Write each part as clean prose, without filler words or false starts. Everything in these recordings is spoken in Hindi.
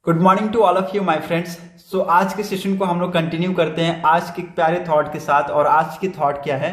Good morning to all of you my friends. So आज के सेशन को हम लोग कंटिन्यू करते हैं आज के प्यारे थॉट के साथ। और आज की थॉट क्या है?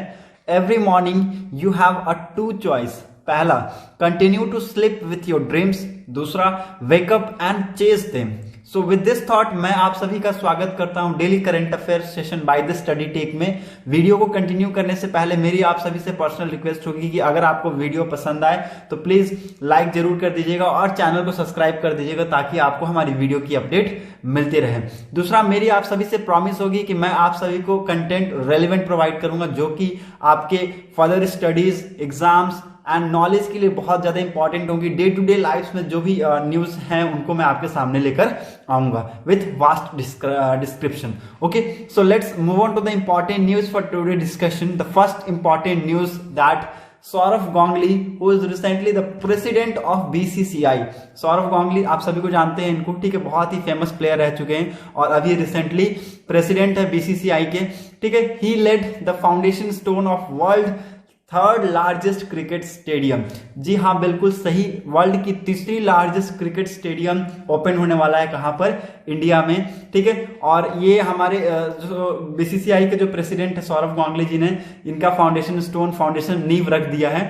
Every morning you have a two choice. पहला, continue to sleep with your dreams. दूसरा, wake up and chase them. So with this thought मैं आप सभी का स्वागत करता हूं daily current affair session by the study tech में। वीडियो को कंटिन्यू करने से पहले मेरी आप सभी से पर्सनल रिक्वेस्ट होगी कि अगर आपको वीडियो पसंद आए तो प्लीज लाइक जरूर कर दीजिएगा और चैनल को सब्सक्राइब कर दीजिएगा ताकि आपको हमारी वीडियो की अपडेट मिलती रहे। दूसरा, मेरी आप सभी से प्रॉमिस होगी कि मैं आप सभी को कंटेंट रेलिवेंट प्रोवाइड करूंगा जो कि आपके further studies, exams and knowledge के लिए बहुत ज्यादा इंपॉर्टेंट होंगी। डे टू डे लाइफ में जो भी न्यूज हैं उनको मैं आपके सामने लेकर आऊंगा with vast description. Okay, so let's move on to the important news for today discussion. The first important news that Sourav Ganguly who is recently the president of BCCI. Sourav Ganguly आप सभी को जानते हैं इनको, ठीक है, बहुत ही फेमस प्लेयर रह चुके हैं और अभी रिसेंटली प्रेसिडेंट है बीसीसीआई के, ठीक है। He led the foundation stone of world third largest cricket stadium. जी हाँ, बिल्कुल सही, वर्ल्ड की तीसरी लार्जेस्ट क्रिकेट स्टेडियम ओपन होने वाला है कहां पर? इंडिया में, ठीक है। और ये हमारे जो बीसीसीआई के जो प्रेसिडेंट है सौरभ गांगुली जी ने इनका फाउंडेशन नींव रख दिया है,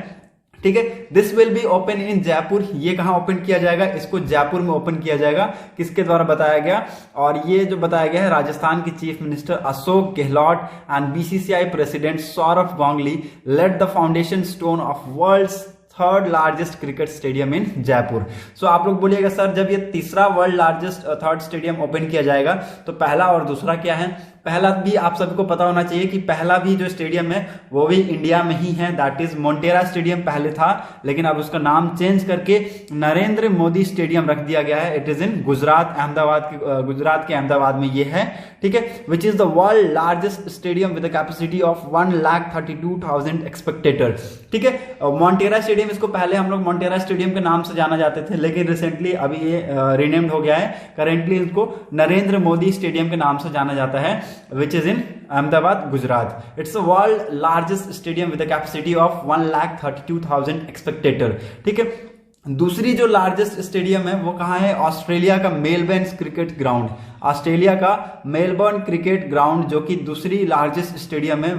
ठीक है। This will be open in Jaipur. ये कहां ओपन किया जाएगा? इसको जयपुर में ओपन किया जाएगा। किसके द्वारा बताया गया? और ये जो बताया गया है राजस्थान के chief minister Ashok Gehlot and BCCI president Sourav Ganguly led the foundation stone of world's third largest cricket stadium in Jaipur. So आप लोग बोलिएगा सर जब ये तीसरा world largest third stadium open किया जाएगा तो पहला और दूसरा क्या है? पहला भी आप सबको पता होना चाहिए कि पहला भी जो स्टेडियम है वो भी इंडिया में ही है, दैट इज मोटेरा स्टेडियम पहले था, लेकिन अब उसका नाम चेंज करके नरेंद्र मोदी स्टेडियम रख दिया गया है। It is in Gujarat, Gujarat के अहमदाबाद में ये है, ठीक है, which is the world largest stadium with capacity of 1,32,000 Spectator, ठीक है। मोटेरा स्टेडियम, इसको पहले हम लोग मोटेरा स्टेडियम के नाम से जाना जाते थे, लेकिन रिसेंटली अभी ये रीनेम्ड हो गया है। करेंटली इसको नरेंद्र मोदी स्टेडियम के नाम से जाना जाता है, which is in Ahmedabad, Gujarat. It's the world largest stadium with a capacity of 1,32,000 spectator, ठीक है। दूसरी जो लार्जेस्ट स्टेडियम है वो कहां है? ऑस्ट्रेलिया का मेलबर्न क्रिकेट ग्राउंड। ऑस्ट्रेलिया का मेलबर्न क्रिकेट ग्राउंड जो कि दूसरी लार्जेस्ट स्टेडियम है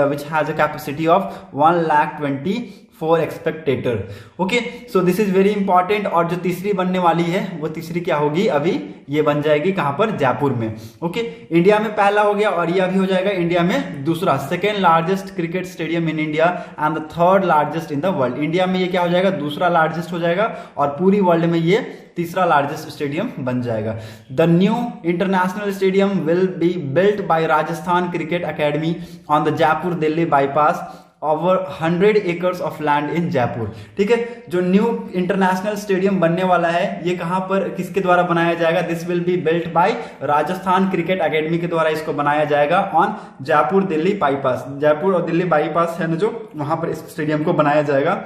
which has a capacity of 1,24,000 Spectator. Okay, so this is very important. और जो तीसरी बनने वाली है वो तीसरी क्या होगी? अभी ये बन जाएगी कहां पर? जयपुर में। ओके, इंडिया में पहला हो गया और ये अभी हो जाएगा इंडिया में दूसरा, second largest cricket stadium in India and the third largest in the world. India में ये क्या हो जाएगा? दूसरा लार्जेस्ट हो जाएगा और पूरी वर्ल्ड में ये तीसरा लार्जेस्ट स्टेडियम बन जाएगा। The new international stadium will be built by Rajasthan cricket academy on the Jaipur Delhi bypass over 100 acres of land in Jaipur, ठीक है। जो न्यू इंटरनेशनल स्टेडियम बनने वाला है ये कहां पर, किसके द्वारा बनाया जाएगा? This will be built by Rajasthan cricket academy के द्वारा इसको बनाया जाएगा ऑन जयपुर दिल्ली बाईपास। जयपुर और दिल्ली बाईपास है ना, जो वहां पर इस स्टेडियम को बनाया जाएगा।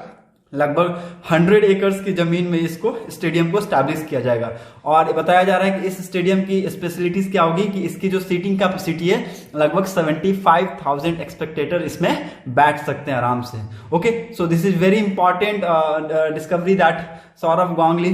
लगभग 100 एकर्स की जमीन में इसको स्टेडियम को स्टैब्लिश किया जाएगा। और बताया जा रहा है कि इस स्टेडियम की स्पेशलिटीज क्या होगी कि इसकी जो सीटिंग कैपेसिटी है लगभग 75,000 स्पेक्टेटर इसमें बैठ सकते हैं आराम से। Okay, so this is very important discovery that Sourav Ganguly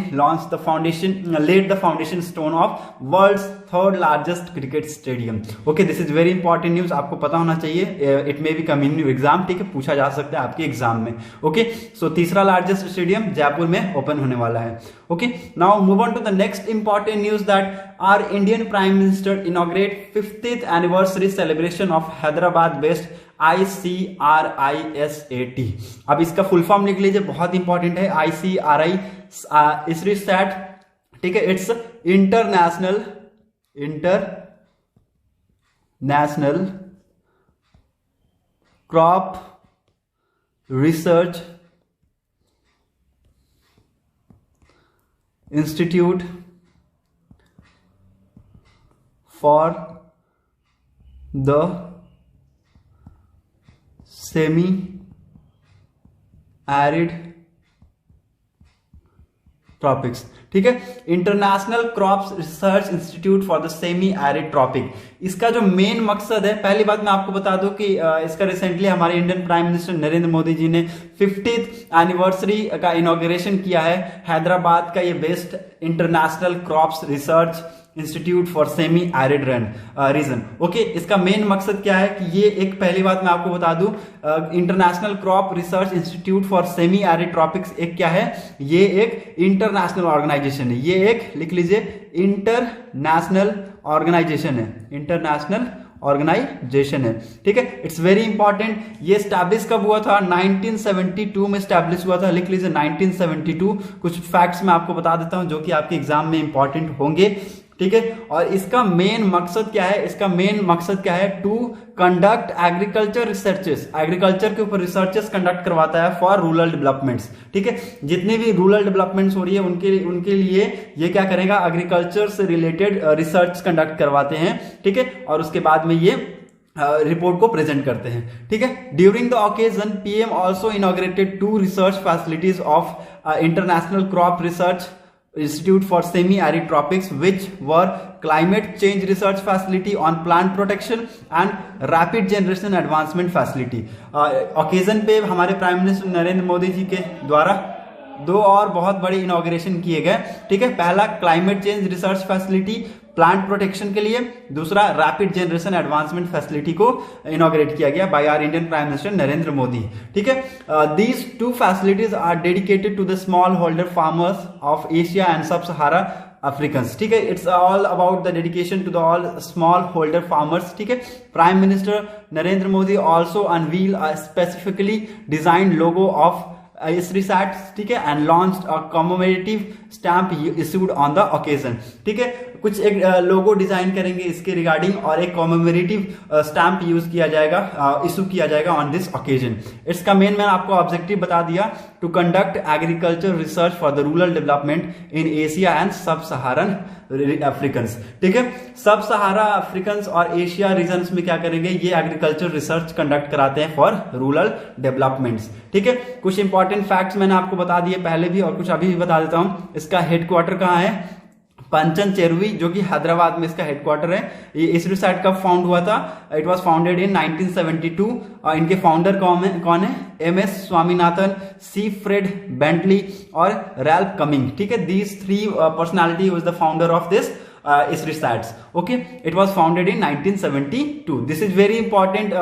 laid the foundation stone of world's third largest cricket stadium. Okay, this is very important news, आपको पता होना चाहिए। It may be come in your exam, ठीक है, पूछा जा सकता है आपके एग्जाम में। ओके, सो तीसरा लार्जेस्ट स्टेडियम जयपुर में ओपन होने वाला है। Okay, now move on to the next important news that our Indian prime minister inaugurate 50th anniversary celebration of Hyderabad based ICRISAT। अब इसका फुल फॉर्म लिख लीजिए, बहुत इंपॉर्टेंट है। ICRISAT, ठीक है, it's international crop research institute for the semi arid tropics, ठीक है। International crop research institute for the semi arid tropic, इसका जो मेन मकसद है, पहली बात मैं आपको बता दूं कि इसका रिसेंटली हमारे Indian prime minister Narendra Modi ji ने 50th एनिवर्सरी का इनॉग्रेशन किया है हैदराबाद का ये best international crops research institute for semi arid region. Okay, इसका मेन मकसद क्या है कि ये एक, पहली बात मैं आपको बता दूं, international crop research institute for semi arid tropics एक क्या है, ये एक इंटरनेशनल ऑर्गेनाइजेशन है। ये एक, लिख लीजिए, इंटरनेशनल ऑर्गेनाइजेशन है, इंटरनेशनल ऑर्गेनाइजेशन है। ठीक है, इट्स वेरी इंपॉर्टेंट। ये स्टैब्लिश कब हुआ था? 1972 में स्टैब्लिश हुआ था। लिख लीजिए 1972। कुछ फैक्ट्स मैं आपको बता देता हूं जो कि आपके एग्जाम में इंपॉर्टेंट होंगे। ठीक है, और इसका मेन मकसद क्या है? इसका मेन मकसद क्या है? To conduct agriculture researches, agriculture के ऊपर रिसर्चेस कंडक्ट करवाता है फॉर रूरल डेवलपमेंट्स। ठीक है, जितनी भी रूरल डेवलपमेंट्स हो रही है उनके लिए ये क्या करेगा? एग्रीकल्चर से रिलेटेड रिसर्च कंडक्ट करवाते हैं। ठीक है, और उसके बाद में ये रिपोर्ट को प्रेजेंट करते हैं। ठीक है, during the occasion PM also inaugurated 2 research facilities of international crop research Institute for Semi-Arid Tropics, which were Climate Change Research Facility on Plant Protection and Rapid Generation Advancement Facility। Occasion पे हमारे प्राइम मिनिस्टर नरेंद्र मोदी जी के द्वारा 2 और बहुत बड़े इनॉग्रेशन किए गए। ठीक है, पहला climate change research facility plant protection के लिए, दूसरा रैपिड जनरेशन एडवांसमेंट फैसिलिटी को इनॉग्रेट किया गया by our Indian prime minister Narendra Modi. ठीक है, these 2 facilities are dedicated to the small holder farmers of Asia and sub Sahara Africans. ठीक है, it's all about the dedication to the all small holder farmers. ठीक है, prime minister Narendra Modi also unveil a specifically designed logo of ISRISAT, ठीक है, and launched a commemorative stamp issued on the occasion. ठीक है, कुछ एक लोगो डिजाइन करेंगे इसके रिगार्डिंग और एक कॉमेमोरेटिव स्टैम्प यूज किया जाएगा, इशू किया जाएगा ऑन दिस ओकेजन। इसका मैंने आपको ऑब्जेक्टिव बता दिया, to conduct agriculture research for the rural development in Asia and sub Saharan Africans. ठीक है, सब सहारा अफ्रीकन्स और एशिया रीजन्स में क्या करेंगे? ये एग्रीकल्चर रिसर्च कंडक्ट कराते हैं फॉर रूरल डेवलपमेंट्स। ठीक है, कुछ इंपॉर्टेंट फैक्ट्स मैंने आपको बता दिए पहले भी और कुछ अभी भी बता देता हूं। इसका हेडक्वार्टर कहां है? पंचन चेरुवी, जो कि हैदराबाद में इसका हेडक्वार्टर है। ये ISRISAT कब फाउंड हुआ था? इट वाज फाउंडेड इन 1972 और इनके फाउंडर कौन है? MS Swaminathan, C Fred Bentley और रैल्फ कमिंग। ठीक है, these 3 personality was the founder of this ISRISAT. Okay, it was founded in 1972. This is very important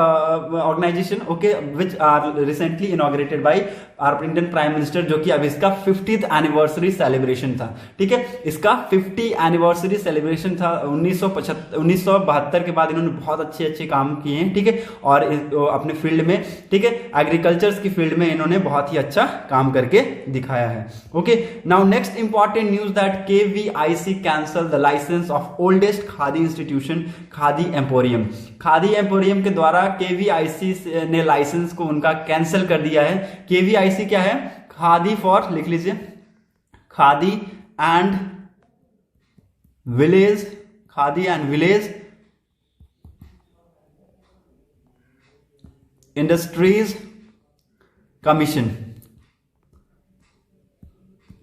organization, okay, which are recently inaugurated by our Indian Prime Minister, जो कि अब इसका 50th एनिवर्सरी सेलिब्रेशन था। ठीक है, इसका 50 एनिवर्सरी सेलिब्रेशन था। 1972 के बाद इन्होंने बहुत अच्छे काम किए हैं। ठीक है, और अपने फील्ड में, ठीक है, एग्रीकल्चर की फील्ड में इन्होंने बहुत ही अच्छा काम करके दिखाया है। Okay, now next important news that KVIC cancel the license of oldest khadi institution khadi emporium. Khadi emporium के द्वारा KVIC ने लाइसेंस को उनका कैंसिल कर दिया है। KVIC क्या है? खादी फॉर, लिख लीजिए, khadi and village, khadi and village industries commission.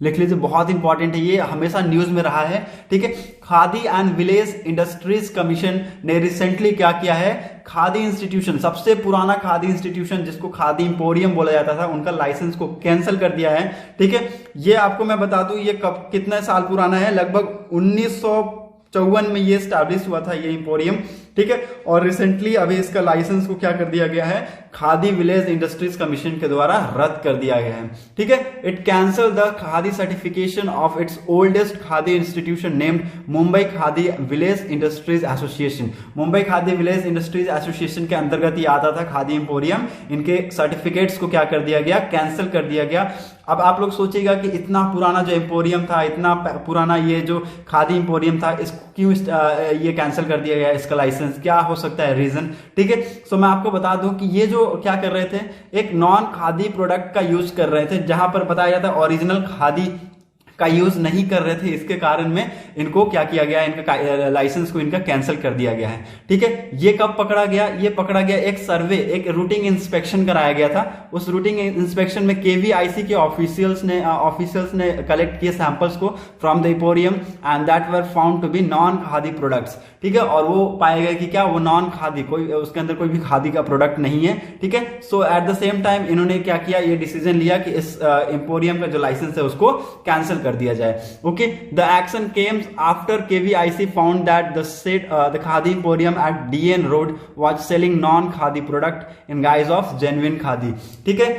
लिख लीजिए, बहुत इंपॉर्टेंट है ये, हमेशा न्यूज में रहा है। ठीक है, khadi and village industries commission ने रिसेंटली क्या किया है? खादी इंस्टीट्यूशन, सबसे पुराना खादी इंस्टीट्यूशन जिसको खादी इंपोरियम बोला जाता था, उनका लाइसेंस को कैंसिल कर दिया है। ठीक है, ये आपको मैं बता दूं, ये कब, कितने साल पुराना है? लगभग 1954 में ये स्टैब्लिश हुआ था ये इंपोरियम। ठीक है, और रिसेंटली अभी इसका लाइसेंस को क्या कर दिया गया है? खादी विलेज इंडस्ट्रीज कमीशन के द्वारा रद्द कर दिया गया है। ठीक है, it cancel the khadi certification of its oldest khadi institution named Mumbai khadi village industries association. Mumbai khadi village industries association के अंतर्गत ये आता था खादी इंपोरियम। इनके सर्टिफिकेट्स को क्या कर दिया गया? कैंसिल कर दिया गया। अब आप लोग सोचिएगा कि इतना पुराना जो इंपोरियम था, इतना पुराना ये जो खादी इंपोरियम था, इसको क्यों ये कैंसिल कर दिया गया? इसका लाइसेंस क्या हो सकता है रीजन? ठीक है, सो मैं आपको बता दूं कि ये जो क्या कर रहे थे, एक नॉन खादी प्रोडक्ट का यूज कर रहे थे, जहां पर बताया जाता है ओरिजिनल खादी का यूज नहीं कर रहे थे, इसके कारण में इनको क्या किया गया, इनका लाइसेंस को इनका कैंसिल कर दिया गया है। ठीक है, ये कब पकड़ा गया, ये पकड़ा गया एक सर्वे, एक रूटिंग इंस्पेक्शन कराया गया था। उस रूटिंग इंस्पेक्शन में केवीआईसी के ऑफिशियल्स ने कलेक्ट किए सैंपल्स को from the emporium and that were found to be non khadi products. ठीक है, और वो पाया गया कि क्या वो नॉन खादी, कोई उसके अंदर कोई भी खादी का प्रोडक्ट नहीं है। ठीक है, सो एट द सेम टाइम इन्होंने क्या किया, ये डिसीजन लिया कि इस एम्पोरियम का जो लाइसेंस है उसको कैंसिल कर दिया जाए। Okay, the action came after KVIC found that the khadi emporium at DN road was selling non khadi product in guise of genuine khadi. ठीक है,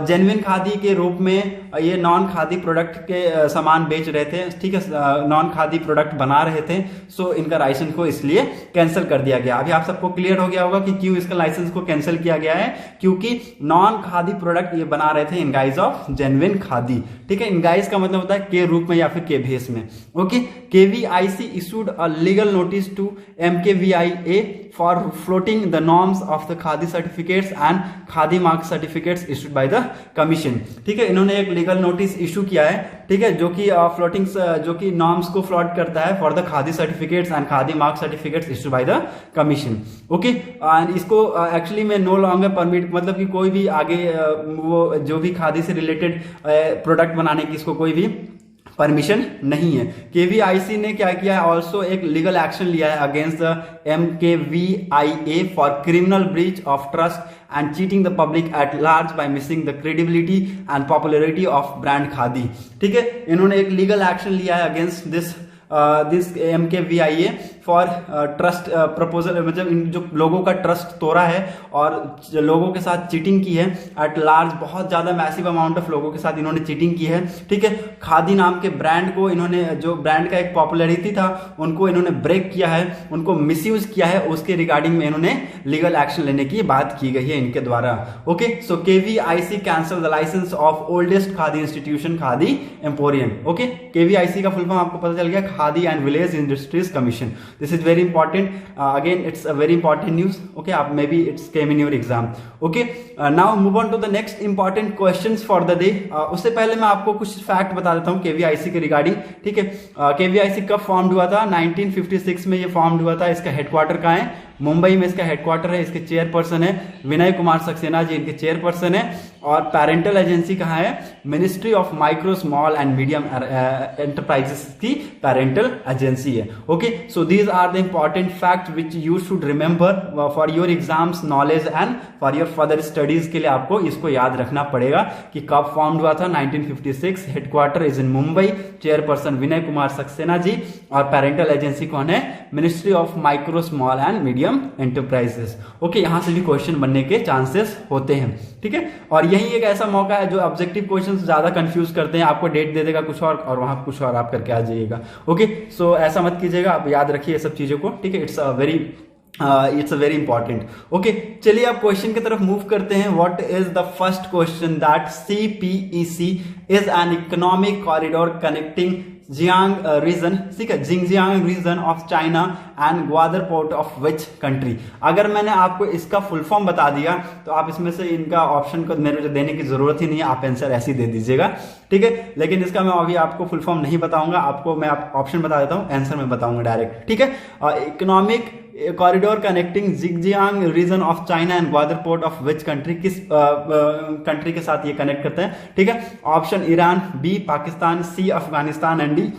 जेन्युइन खादी के रूप में ये नॉन खादी प्रोडक्ट के सामान बेच रहे थे। ठीक है, नॉन खादी प्रोडक्ट बना रहे थे, सो इनका लाइसेंस को इसलिए कैंसिल कर दिया गया। अभी आप सबको क्लियर हो गया होगा कि क्यों इसका लाइसेंस को कैंसिल किया गया है, क्योंकि नॉन खादी प्रोडक्ट ये बना रहे थे इन गाइज ऑफ जेन्युइन खादी। ठीक है, इन गाइज का मतलब होता है के रूप में या फिर के भेस में। Okay, KVIC issued a legal notice to MKVIA for floating the norms of the khadi certificates and khadi mark certificates issued by the commission. ठीक है, इन्होंने एक लीगल नोटिस इशू किया है, ठीक है, जो कि फ्लोटिंग जो कि नॉर्म्स को फ्लॉट करता है for the khadi certificates and khadi mark certificates issued by the commission. Okay, इसको एक्चुअली में नो लॉन्गर परमिट, मतलब कि कोई भी आगे वो जो भी खादी से रिलेटेड प्रोडक्ट बनाने की इसको कोई भी परमिशन नहीं है। केवीआईसी ने क्या किया है, ऑल्सो एक लीगल एक्शन लिया है against the MKVIA for criminal breach of trust and cheating the public at large by missing the credibility and popularity of brand khadi. ठीक है, इन्होंने एक लीगल एक्शन लिया है against this MKVIA for trust proposal, मतलब इन जो लोगों का ट्रस्ट तोड़ा है और लोगों के साथ चीटिंग की है एट लार्ज, बहुत ज्यादा मैसिव अमाउंट ऑफ लोगों के साथ इन्होंने चीटिंग की है। ठीक है, खादी नाम के ब्रांड को इन्होंने, जो ब्रांड का एक पॉपुलरिटी था उनको इन्होंने ब्रेक किया है, उनको मिसयूज किया है, उसके रिगार्डिंग में इन्होंने लीगल एक्शन लेने की बात की गई है इनके द्वारा। Okay, so KVIC cancel the license of oldest khadi institution khadi emporium. Okay, KVIC का फुल फॉर्म आपको पता चल गया, khadi and village industries commission. This is very important, again it's a very important news. Okay, आप maybe it's came in your exam. Okay, now move on to the next important questions for the day. उससे पहले मैं आपको कुछ फैक्ट बता देता हूं केवीआईसी के रिगार्डिंग। ठीक है, केवीआईसी कब फॉर्म हुआ था, 1956 में ये फॉर्म हुआ था। इसका हेडक्वार्टर कहाँ है, मुंबई में इसका हेडक्वार्टर है। इसके चेयरपर्सन है विनय कुमार सक्सेना जी, इनके चेयरपर्सन है। और पेरेंटल एजेंसी कहाँ है, ministry of micro small and medium enterprises की पेरेंटल एजेंसी है। Okay, so these are the important fact which you should remember for your exams knowledge and for your further studies के लिए आपको इसको याद रखना पड़ेगा कि कब फॉर्म हुआ था, 1956, headquarter is in Mumbai, chairperson Vinay Kumar Saxena ji, और पेरेंटल एजेंसी कौन है, ministry of micro small and medium enterprises. Okay, यहां से भी क्वेश्चन बनने के चांसेस होते हैं। ठीक है, और यही एक ऐसा मौका है जो ऑब्जेक्टिव क्वेश्चन ज्यादा कंफ्यूज करते हैं, आपको डेट दे देगा कुछ और वहां कुछ और आप करके आ जाइएगा। ओके, सो ऐसा मत कीजिएगा, आप याद रखिए सब चीजों को। ठीक है, it's a very important. Okay, चलिए आप क्वेश्चन की तरफ मूव करते हैं। What is the first question, that CPEC is an economic corridor connecting Jiang region, ठीक है, Xinjiang region of China and Gwadar port of which country. अगर मैंने आपको इसका फुल फॉर्म बता दिया तो आप इसमें से इनका ऑप्शन को मेरे को देने की जरूरत ही नहीं है, आप आंसर ऐसे ही दे दीजिएगा। ठीक है, लेकिन इसका मैं अभी आपको फुल फॉर्म नहीं बताऊंगा, आपको मैं ऑप्शन बता देता हूं, आंसर में बताऊंगा डायरेक्ट। ठीक है, economic corridor connecting Xinjiang region of China and Gwadar port of which country, किस कंट्री के साथ ये कनेक्ट करते हैं। ठीक है, option Iran, B Pakistan, C Afghanistan and D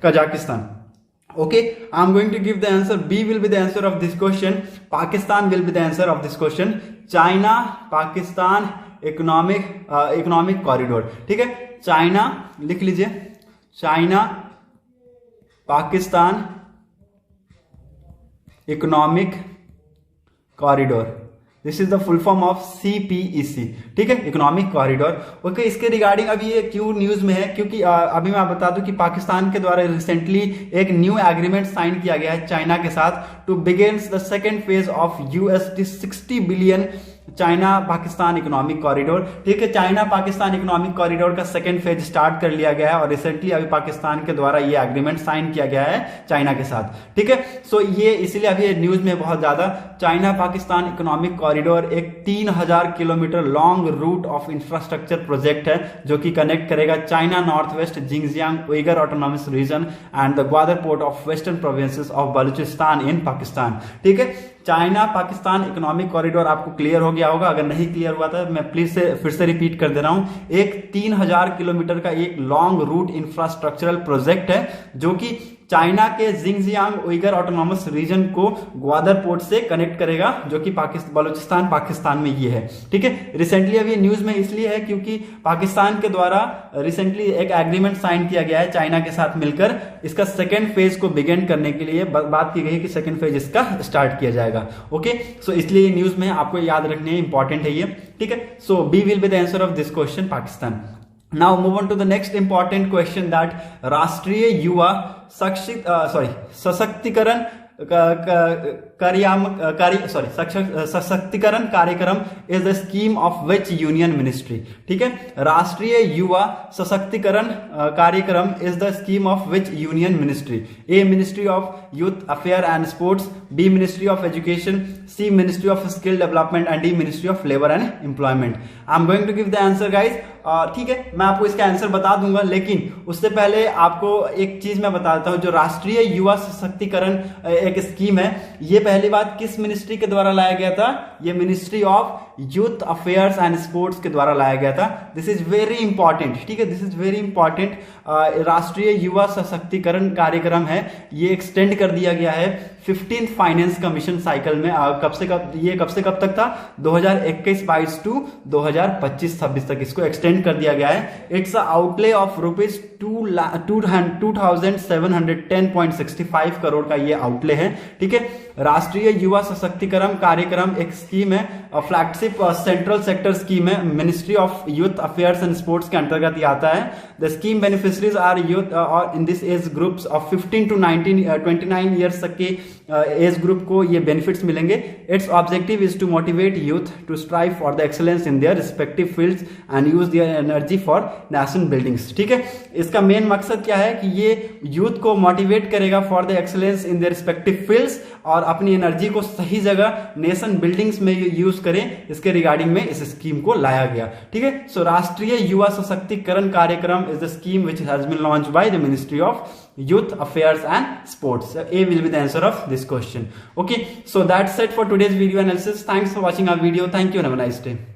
Kazakhstan. Okay, I'm going to give the answer. B will be the answer of this question. Pakistan will be the answer of this question. China, Pakistan, economic corridor. ठीक है, चाइना लिख लीजिए, China Pakistan economic corridor, this is the full form of CPEC। ठीक है, इकोनॉमिक कॉरिडोर। ओके, इसके रिगार्डिंग अभी ये क्यों न्यूज में है, क्योंकि अभी मैं बता दूं कि पाकिस्तान के द्वारा रिसेंटली एक न्यू एग्रीमेंट साइन किया गया है चाइना के साथ to begin the second phase of $60 billion China Pakistan economic corridor. ठीक है, चाइना पाकिस्तान इकोनॉमिक कॉरिडोर का सेकंड फेज स्टार्ट कर लिया गया है और रिसेंटली अभी पाकिस्तान के द्वारा ये एग्रीमेंट साइन किया गया है चाइना के साथ। ठीक है, सो ये इसलिए अभी न्यूज में बहुत ज्यादा चाइना पाकिस्तान इकोनॉमिक कॉरिडोर एक 3000 kilometre long route of infrastructure project है जो कि कनेक्ट करेगा China north west Xinjiang Uyghur autonomous region and the Gwadar port of western provinces of Balochistan in Pakistan. ठीक है, चाइना पाकिस्तान इकोनॉमिक कॉरिडोर आपको क्लियर हो गया होगा, अगर नहीं क्लियर हुआ था मैं प्लीज से फिर से रिपीट कर दे रहा हूं। एक 3000 किलोमीटर का एक लॉन्ग रूट इंफ्रास्ट्रक्चरल प्रोजेक्ट है जो कि चाइना के जिंगजियांग उइगर ऑटोनॉमस रीजन को ग्वादर पोर्ट से कनेक्ट करेगा जो कि बलूचिस्तान पाकिस्तान में ये है। ठीक है, रिसेंटली अभी न्यूज में इसलिए है क्योंकि पाकिस्तान के द्वारा रिसेंटली एक एग्रीमेंट साइन किया गया है चाइना के साथ मिलकर, इसका सेकेंड फेज को बिगिन करने के लिए बात की गई है कि सेकेंड फेज इसका स्टार्ट किया जाएगा। ओके, सो इसलिए न्यूज में आपको याद रखने इंपॉर्टेंट है ये। ठीक है, so B will be the answer of this question Pakistan. Now move on to the next important question that राष्ट्रीय Yuva Sashaktikaran Sashaktikaran Karyakram is the scheme of which union ministry. ठीक है, Rashtriya Yuva Sashaktikaran Karyakram is the scheme of which union ministry. A ministry of youth affair and sports, B ministry of education, C ministry of skill development and D ministry of labour and employment. I am going to give the answer guys. ठीक है, मैं आपको इसका आंसर बता दूंगा लेकिन उससे पहले आपको एक चीज मैं बता देता हूं। जो राष्ट्रीय युवा सशक्तिकरण एक स्कीम है, ये पहली बात किस मिनिस्ट्री के द्वारा लाया गया था? ये ministry of youth affairs and sports के द्वारा लाया गया था। This is very important. ठीक है, दिस इज वेरी इंपॉर्टेंट। राष्ट्रीय युवा सशक्तिकरण कार्यक्रम है, ये एक्सटेंड कर दिया गया है 15th फाइनेंस कमीशन साइकिल में। कब से कब तक था? 2021-22 टू 2025-26 तक इसको एक्सटेंड कर दिया गया है। It's outlay of rupees 2710.65 crore का ये आउटले है। ठीक है, राष्ट्रीय युवा सशक्तिकरण कार्यक्रम एक स्कीम है, फ्लैगशिप सेंट्रल सेक्टर स्कीम है, ministry of youth affairs and sports के अंतर्गत ये आता है। The scheme beneficiaries are youth और in this age groups of 15 to 29 years तक के एज ग्रुप को ये बेनिफिट्स मिलेंगे। It's objective is to motivate youth to strive for the excellence in their respective fields and use their energy for nation buildings. ठीक है, इसका मेन मकसद क्या है कि ये यूथ को मोटिवेट करेगा for the excellence in their respective fields और अपनी एनर्जी को सही जगह नेशन बिल्डिंग्स में यूज करें। इसके रिगार्डिंग में इस स्कीम को लाया गया। ठीक है, सो राष्ट्रीय Yuva Sashaktikaran Karyakram is the scheme which has been launched by the ministry of Youth Affairs and Sports. A will be the answer of this question. Okay, so that's it for today's video analysis. Thanks for watching our video. Thank you and have a nice day.